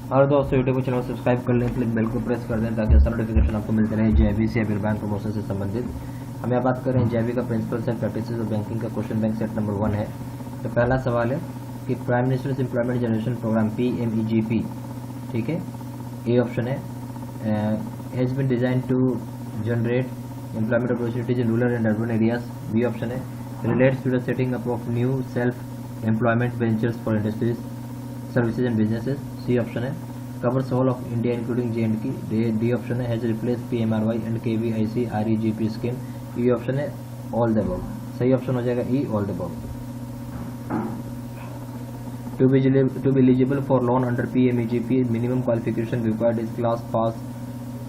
और दोस्तों YouTube channel subscribe कर लें, क्लिक बेल को प्रेस कर दें ताकि सारा नोटिफिकेशन आपको मिलते रहे JAIIB से या बैंक प्रमोशन से संबंधित। हम यहाँ बात करें JAIIB का principles and practices of banking का क्वेश्चन बैंक सेट नंबर 1 है। तो पहला सवाल है कि prime minister's employment generation programme PMEGP, ठीक है, ए ऑप्शन है, has been design to generate employment opportunities in rural and urban areas, B option है, relates to the setting up of new self employment ventures for industries services and businesses, C option है, covers all of India including J&K, D option है, has replace PMRY and KVIC REGP scheme, E option है all the above. सही option हो जाएगा E all the above. To be eligible for loan under PMEGP minimum qualification required is class pass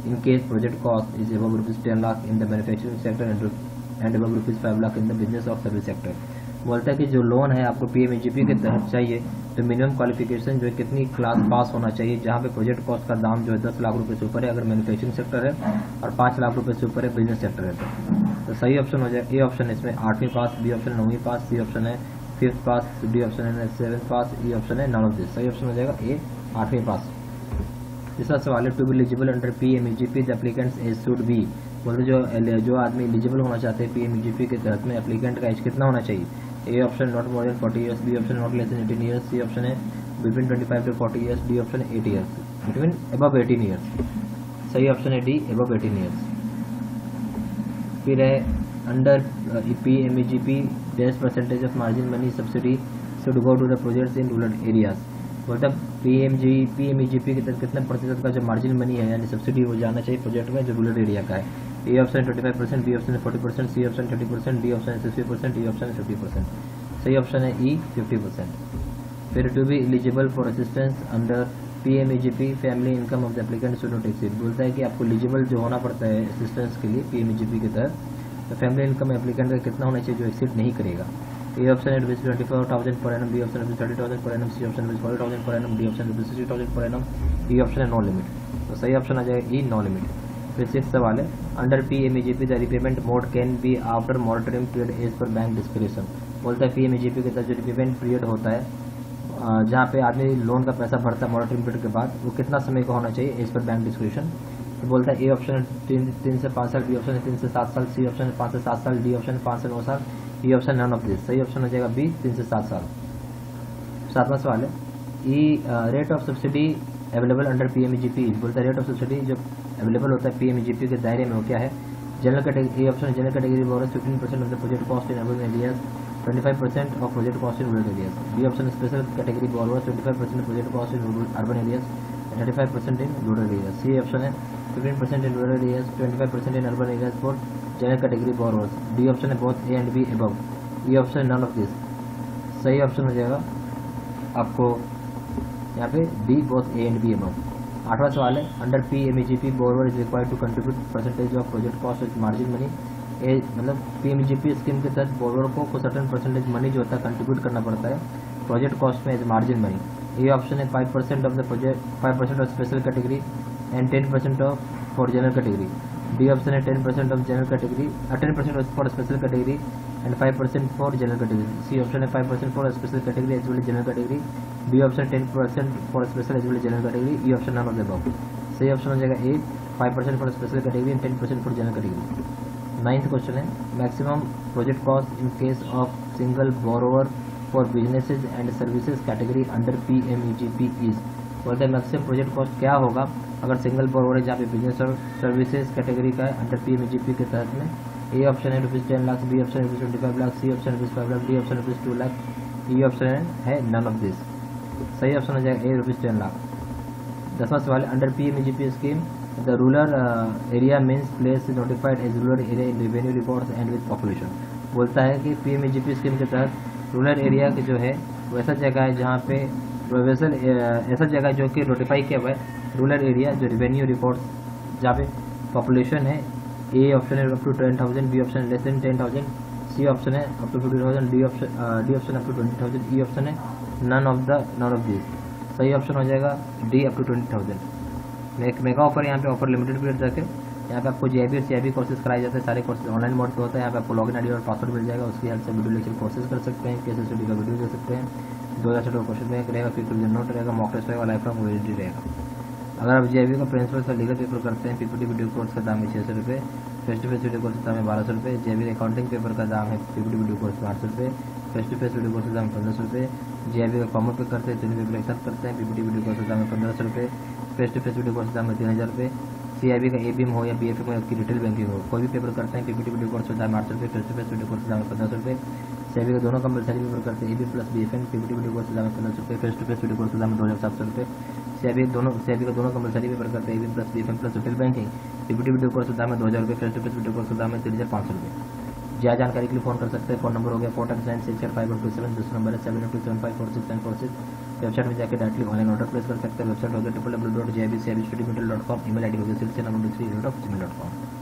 in case project cost is above ₹10 lakh in the manufacturing sector and above ₹5 lakh in the business or service sector। बोलता है कि जो loan है आपको PMEGP के तहत चाहिए तो मिनिमम क्वालिफिकेशन जो है कितनी क्लास पास होना चाहिए, जहाँ पे प्रोजेक्ट कॉस्ट का दाम जो है 10 लाख रुपए से ऊपर है अगर मैन्युफैक्चरिंग सेक्टर है, और 5 लाख रुपए से ऊपर है बिजनेस सेक्टर है। तो सही ऑप्शन हो जाएगा ए ऑप्शन है इसमें 8वीं पास, बी ऑप्शन 9वीं पास, सी ऑप्शन है 5th पास, डी ऑप्शन है 7th पास, ई ऑप्शन है नॉन ऑफ दिस। सही ऑप्शन हो जाएगा ए 8वीं पास। तीसरा सवाल है to be eligible under PMEGP the applicant's age should be, बोलते जो आदमी एलिजिबल होना चाहते हैं PMEGP के तहत में एप्लीकेंट का एज कितना होना चाहिए, A option not more than 40 years, B option not less than 18 years, C option है between 25 to 40 years, D option है 8 ईयर्स, बिटवीन अबव 18 ईयर्स। सही ऑप्शन है डी अबव 18 ईयर्स। फिर है अंडर PMEGP डेस percentage of margin money subsidy should go to the projects in rural areas, मतलब PMEGP के तहत कितने प्रतिशत का जो मार्जिन मनी है यानी सब्सिडी हो जाना चाहिए प्रोजेक्ट में जो रूरल एरिया का है। A option 25%, B option 40%, C option 30%, D option 60%, E option 50%। सही ऑप्शन है ई 50%। फिर to be eligible for assistance under PMEGP family income of the applicant should not exceed, बोलता है कि आपको एलिजिबल जो होना पड़ता है असिस्टेंस के लिए PMEGP के तहत, तो फैमिली इनकम एप्लीकेंट का कितना होना चाहिए जो एक्सीड नहीं करेगा। ए ऑप्शन है ₹24,000 per annum, B option ₹30,000 per annum, C option ₹40,000 per annum, D option ₹60,000 per annum, ई ऑप्शन है नो लिमिट। तो सही ऑप्शन आ जाएगा ई नो लिमिट। फिर 6th सवाल है under PMEGP the repayment mode can be after monitoring period as per bank description, बोलता है PMEGP के तहत जो रिपेमेंट पीरियड होता है जहाँ पे आदमी लोन का पैसा भरता है मॉनिटरिंग पीरियड के बाद, वो कितना समय का होना चाहिए एज पर बैंक डिस्क्रिप्शन। तो बोलता है ए ऑप्शन है 3 से 5 साल, बी ऑप्शन है 3 से 7 साल, सी ऑप्शन है 5 से 7 साल, डी ऑप्शन है 5 से 9 साल, E option none of this. सही ऑप्शन हो जाएगा बी 3 से 7 साल। 7वां सवाल है E rate of subsidy available under PMEGP, बोलता है रेट ऑफ सब्सिडी जो अवेलेबल होता है PMEGP के दायरे में वो क्या है। General category, A option general category borrowers 15% of the project cost in urban areas, 25% of project cost in rural areas, B option special category borrowers 25% project cost in urban areas, 35% in rural areas, C option है 15% in rural areas, 25% in urban areas for general category borrowers, D option है both A and B above, E option none of this. सही option हो जाएगा आपको यहाँ पे D both A and B above. 8वां सवाल है under PMEGP borrower is required to contribute percentage of project cost with margin money, A मतलब PMEGP स्कीम के तहत बोरोवर को सर्टन परसेंटेज मनी जो होता है कंट्रीब्यूट करना पड़ता है प्रोजेक्ट कॉस्ट में as margin money. A option है 5% of the project 5% of special category and 10% of for general category, D option है 10% of general category 10% for special category and 5% for general category, C option है 5% for special category as well general category, B option 10% for special as well general category, E option none of the above. सही option हो जाएगा A 5% for special category and 10% for general category. 9th question है maximum project cost in case of single borrower for businesses and services category under PMEGP is, बोलते हैं maximum project cost क्या होगा अगर single borrower है जहाँ पे business और सर्विसेज कैटेगरी का है अंडर PMEGP के तहत में। ए ऑप्शन है ₹10 लाख, बी ऑप्शन है ₹25 लाख, सी ऑप्शन है ₹5 लाख, डी ऑप्शन है ₹2 लाख, ई ऑप्शन है नन ऑफ दिस। सही ऑप्शन हो जाएगा ए ₹10 लाख। 10वां सवाल under PMEGP scheme the rural area means place notified as rural area in revenue records and with population, बोलता है कि PMEGP स्कीम के तहत रूरल एरिया के जो है वैसा जगह है जहाँ पे वैसल ऐसा जगह जो कि नोटिफाई किया हुआ है रूरल एरिया जो रेवेन्यू रिकॉर्ड्स जहाँ पे पॉपुलेशन है। ए ऑप्शन है up to 10,000, B option less than 10,000, C option है up to 50,000, D option up to 20,000, E option है नन ऑफ दिस। सही ऑप्शन हो जाएगा डी अप टू 20,000। एक मेगा ऑफर यहाँ पे ऑफर लिमिटेड पीरियड तक है, यहाँ पे आपको JAIIB और CAIIB कोर्सेज कराए जाते हैं, सारे कोर्सेज ऑनलाइन मोड पे होता है। यहाँ पे आपको लॉगिन आईडी और पासवर्ड मिल जाएगा, उसकी हेल्प से वीडियो लेक्चर कोर्सेज कर सकते हैं, केस स्टडी का वीडियो दे सकते हैं। 2000 क्वेश्चन बैंक रहेगा, फिर रिविजन नोट रहेगा, मॉक टेस्ट रहेगा, लाइफ लॉन्ग वैलिडिटी रहेगा। अगर आप JAIIB का प्रिंसिपल का लीगल पेपर करते हैं, PPT वीडियो कोर्स का दाम है 600 रुपये, face to face video course का दाम है 1200 रुपये, JAIIB का अकाउंटिंग पेपर का दाम है PPT वीडियो कोर्स का 800 रुपये, face to face video course का दाम है 1500 रुपये, JAIIB का कॉमन पे करते हैं, तीनों पेपर एक साथ करते हैं, PPT वीडियो कोर्स का दाम है 1500 रुपये, face to face video course का दाम है 3000 रुपये, CAIIB का ABM हो या BFM हो या उसकी रिटेल बैंकिंग हो, कोई भी पेपर करते हैं, PPT वीडियो कोर्स का दाम 800 रुपये, face to face video course का दाम है 1500 रुपये, CAIIB का दोनों कंपलसरी पेपर करते हैं, ABM plus BFM, PPT video course का दाम है 1500 रुपये, face to face video course का दाम है 2700 रुपये, CAIIB का दोनों कंपलसरी पेपर करते हैं, ABM plus BFM plus retail banking, PPT video course का दाम है 2000 रुपये, face to face video course का दाम है 3500 रुपये। ज्यादा जानकारी के लिए फोन कर सकते हैं, फोन नंबर हो गया 469645127, दूसरा नंबर है 72754646। वेबसाइट में जाकर डायरेक्टली ऑनलाइन ऑर्डर प्लेस कर सकते हैं। वेबसाइट हो गया www.jaibcabstudymental.com, ईमेल आईडी हो गया silsila93@gmail.com।